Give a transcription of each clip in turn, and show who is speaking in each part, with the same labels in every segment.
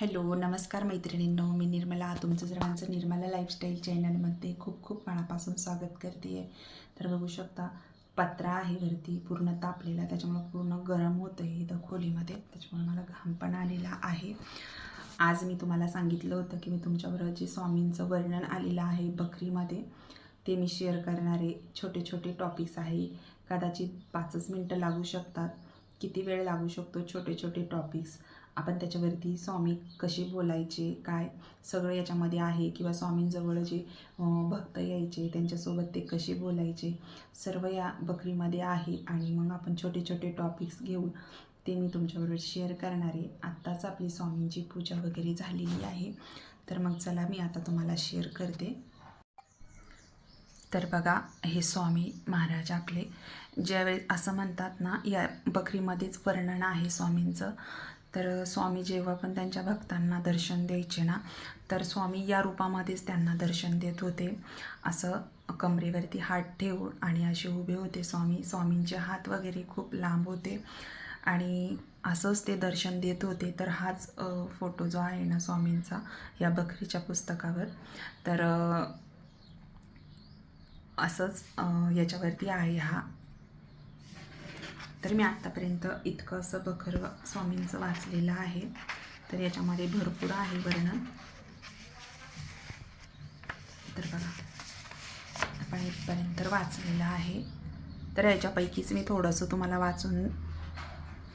Speaker 1: Hello नमस्कार मैत्रिणींनो, मी निर्मला तुमचं सर्वांचं निर्मला लाईफस्टाईल चॅनलमध्ये खूप खूप मनापासून स्वागत करते आहे. तर बघू शकता पत्रा आहे वरती पूर्ण तापलेला, त्याच्यामुळे पूर्ण गरम होतं आहे इथं खोलीमध्ये, त्याच्यामुळे मला घाम पण आलेला आहे. आज मी तुम्हाला सांगितलं होतं की मी तुमच्याबरोबर जे स्वामींचं वर्णन आलेलं आहे बकरीमध्ये ते मी शेअर करणारे छोटे छोटे टॉपिक्स आहे. कदाचित 5च मिनटं लागू शकतात, किती वेळ लागू शकतो, छोटे छोटे टॉपिक्स आपण त्याच्यावरती स्वामी कसे बोलायचे काय सगळं याच्यामध्ये आहे, किंवा स्वामींजवळ जे भक्त यायचे त्यांच्यासोबत ते कसे बोलायचे सर्व या बकरीमध्ये आहे. आणि मग आपण छोटे छोटे टॉपिक्स घेऊन ते मी तुमच्याबरोबर शेअर करणार आहे. आत्ताच आपली स्वामींची पूजा वगैरे झालेली आहे, तर मग चला मी आता तुम्हाला शेअर करते. तर बघा, हे स्वामी महाराज आपले ज्यावेळेस असं म्हणतात ना, या बकरीमध्येच वर्णन आहे स्वामींचं. तर स्वामी जेव्हा पण त्यांच्या भक्तांना दर्शन द्यायचे ना, तर स्वामी या रूपामध्येच त्यांना दर्शन देत होते. असं कमरेवरती हात ठेवून आणि असे उभे होते स्वामी. स्वामींचे हात वगैरे खूप लांब होते आणि असंच ते दर्शन देत होते. तर हाच फोटो जो आहे ना स्वामींचा या बकरीच्या पुस्तकावर, तर असंच याच्यावरती आहे हा. तर मी आत्तापर्यंत इतकं असं बकर स्वामींचं वाचलेलं आहे, तर याच्यामध्ये भरपूर आहे वर्णन. तर बघा, आपण इथपर्यंत वाचलेलं आहे, तर याच्यापैकीच मी थोडंसं तुम्हाला वाचून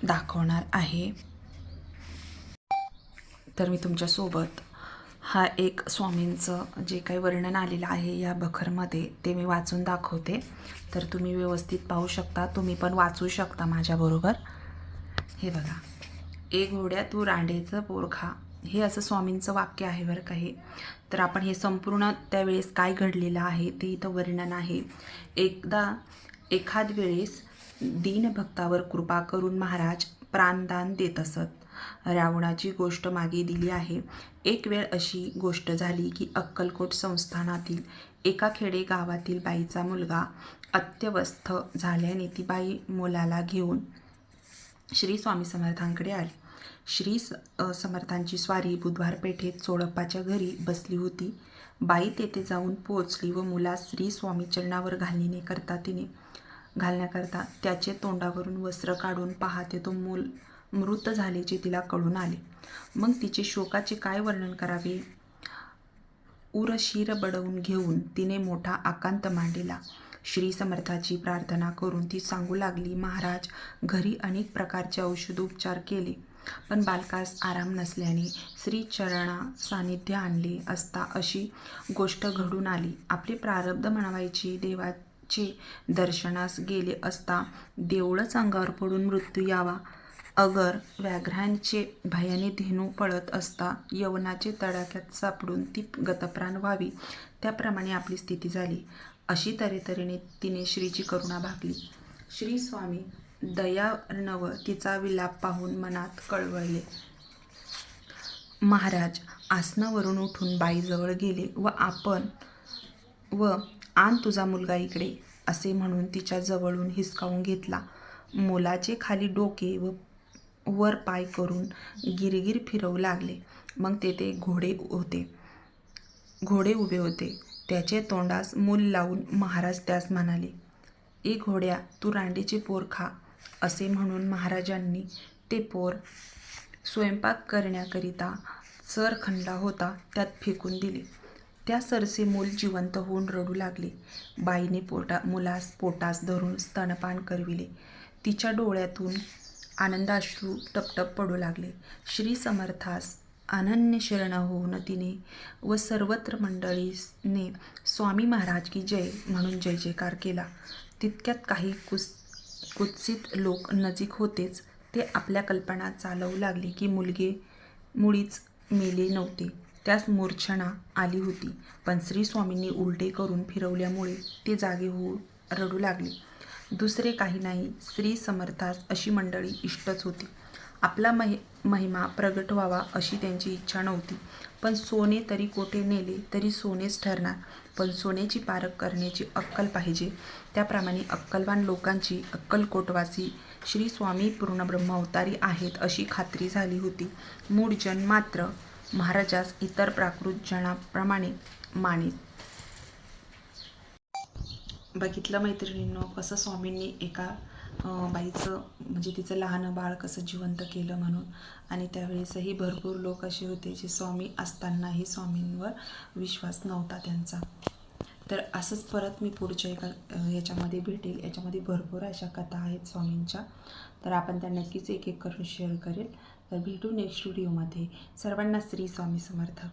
Speaker 1: दाखवणार आहे. तर मी तुमच्यासोबत हा एक स्वामींचं जे काही वर्णन आलेलं आहे या बखरमध्ये ते मी वाचून दाखवते. तर तुम्ही व्यवस्थित पाहू शकता, तुम्ही पण वाचू शकता माझ्याबरोबर. हे बघा, ए घोड्या तू रांडेचं पोर खा, हे असं स्वामींचं वाक्य आहे बरं का हे. तर आपण हे संपूर्ण त्यावेळेस काय घडलेलं आहे ते इथं वर्णन आहे. एखाद वेळेस दीनभक्तावर कृपा करून महाराज प्राणदान देत असत. रावणाची गोष्ट मागे दिली आहे. एक वेळ अशी गोष्ट झाली की अक्कलकोट संस्थानातील एका खेडे गावातील बाईचा मुलगा अत्यवस्थ झाल्याने ती बाई मुलाला घेऊन श्री स्वामी समर्थांकडे आली. श्री समर्थांची स्वारी बुधवार पेठेत चोळप्पाच्या घरी बसली होती. बाई तेथे जाऊन पोहोचली व मुलास श्री स्वामी चरणावर घालण्याकरता त्याचे तोंडावरून वस्त्र काढून पाहते तो मूल मृत झाल्याचे तिला कळून आले. मग तिचे शोकाचे काय वर्णन करावे. उरशीर बडवून घेऊन तिने मोठा आकांत मांडला. श्री समर्थाची प्रार्थना करून ती सांगू लागली, महाराज, घरी अनेक प्रकारचे औषधोपचार केले, पण बालकास आराम नसल्याने श्री चरणा सानिध्य आणले असता अशी गोष्ट घडून आली. आपले प्रारब्ध म्हणावायचे देवाचे दर्शनास गेले असता देवळच अंगावर पडून मृत्यू यावा. अगर व्याघ्रांचे भयाने धेनू पळत असता यवनाचे तडाख्यात सापडून ती गतप्राण व्हावी, त्याप्रमाणे आपली स्थिती झाली. अशी तऱ्हेतऱ्हेने तिने श्रीची करुणा भागली. श्री स्वामी दयार्णव तिचा विलाप पाहून मनात कळवळले. महाराज आसनावरून उठून बाईजवळ गेले व आण तुझा मुलगा इकडे असे म्हणून तिच्या जवळून हिसकावून घेतला. मुलाचे खाली डोके व वर पाय करून गिरगिर फिरवू लागले. मग तेथे घोडे उभे होते. त्याचे तोंडास मूल लावून महाराज त्यास म्हणाले, ए घोड्या तू रांडेचे पोर खा. असे म्हणून महाराजांनी ते पोर स्वयंपाक करण्याकरिता चरखंडा होता त्यात फेकून दिले. त्या सरसे मूल जिवंत होऊन रडू लागले. बाईने मुलास पोटास धरून स्तनपान करविले. तिच्या डोळ्यातून आनंदाश्रू टपटप पडू लागले. श्री समर्थास अनन्य शरण होऊन तिने व सर्वत्र मंडळीने स्वामी महाराज की जय म्हणून जय जयकार केला. तितक्यात काही कुत्सित लोक नजीक होतेच ते आपल्या कल्पना चालवू लागले की मुलगे मुळीच मेले नव्हते, त्यास मूर्छना आली होती, पण श्री स्वामींनी उलटे करून फिरवल्यामुळे ते जागे होऊन रडू लागले. दुसरे काही नाही, श्री समर्थास अशी मंडळी इष्टच होती. आपला महिमा प्रगट व्हावा अशी त्यांची इच्छा नव्हती. पण सोने तरी कोठे नेले तरी सोनेच ठरणार. पण सोन्याची पारख करण्याची अक्कल पाहिजे. त्याप्रमाणे अक्कलवान लोकांची अक्कलकोटवासी श्री स्वामी पूर्ण ब्रह्मावतारी आहेत अशी खात्री झाली होती. मूळ जन मात्र महाराजास इतर प्राकृत जनाप्रमाणे मानित. बघितलं मैत्रिणींनो, कसं स्वामींनी एका बाईचं म्हणजे तिचं लहान बाळ कसं जिवंत केलं म्हणून. आणि त्यावेळेसही भरपूर लोक असे होते जे स्वामी असतानाही स्वामींवर विश्वास नव्हता त्यांचा. तर असंच परत मी पुढच्या एका याच्यामध्ये भेटेल. याच्यामध्ये भरपूर अशा कथा आहेत स्वामींच्या, तर आपण त्या नक्कीच एक एक करून शेअर करेल. तर भेटू नेक्स्ट व्हिडिओमध्ये. सर्वांना श्री स्वामी समर्थ.